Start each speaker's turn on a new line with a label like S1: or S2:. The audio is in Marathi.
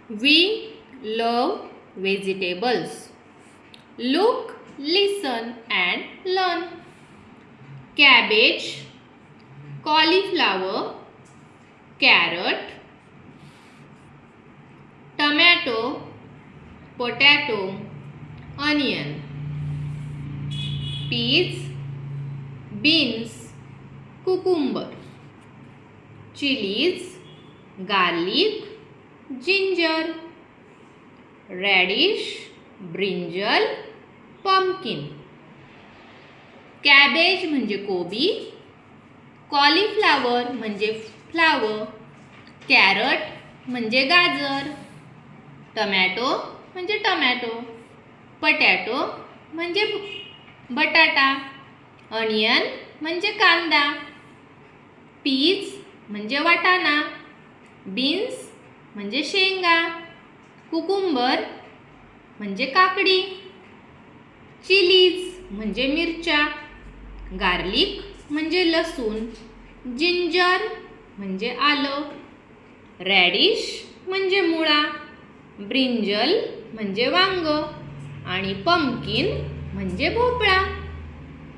S1: We love vegetables. Look, listen and learn. Cabbage, cauliflower, carrot, tomato, potato, onion, peas, beans, cucumber, chilies, garlic, ginger, radish, brinjal, pumpkin. Cabbage म्हणजे कोबी, कॉलीफ्लावर म्हणजे फ्लावर, कॅरट म्हणजे गाजर, टमॅटो म्हणजे टमॅटो, पटॅटो म्हणजे बटाटा, अनियन म्हणजे कांदा, पीज म्हणजे वाटाणा, बीन्स म्हणजे शेंगा, कुकुंबर म्हणजे काकडी, चिलीज म्हणजे मिरच्या, गार्लिक म्हणजे लसूण, जिंजर म्हणजे आलं, रॅडिश म्हणजे मुळा, ब्रिंजल म्हणजे वांग आणि पंपकिन म्हणजे भोपळा.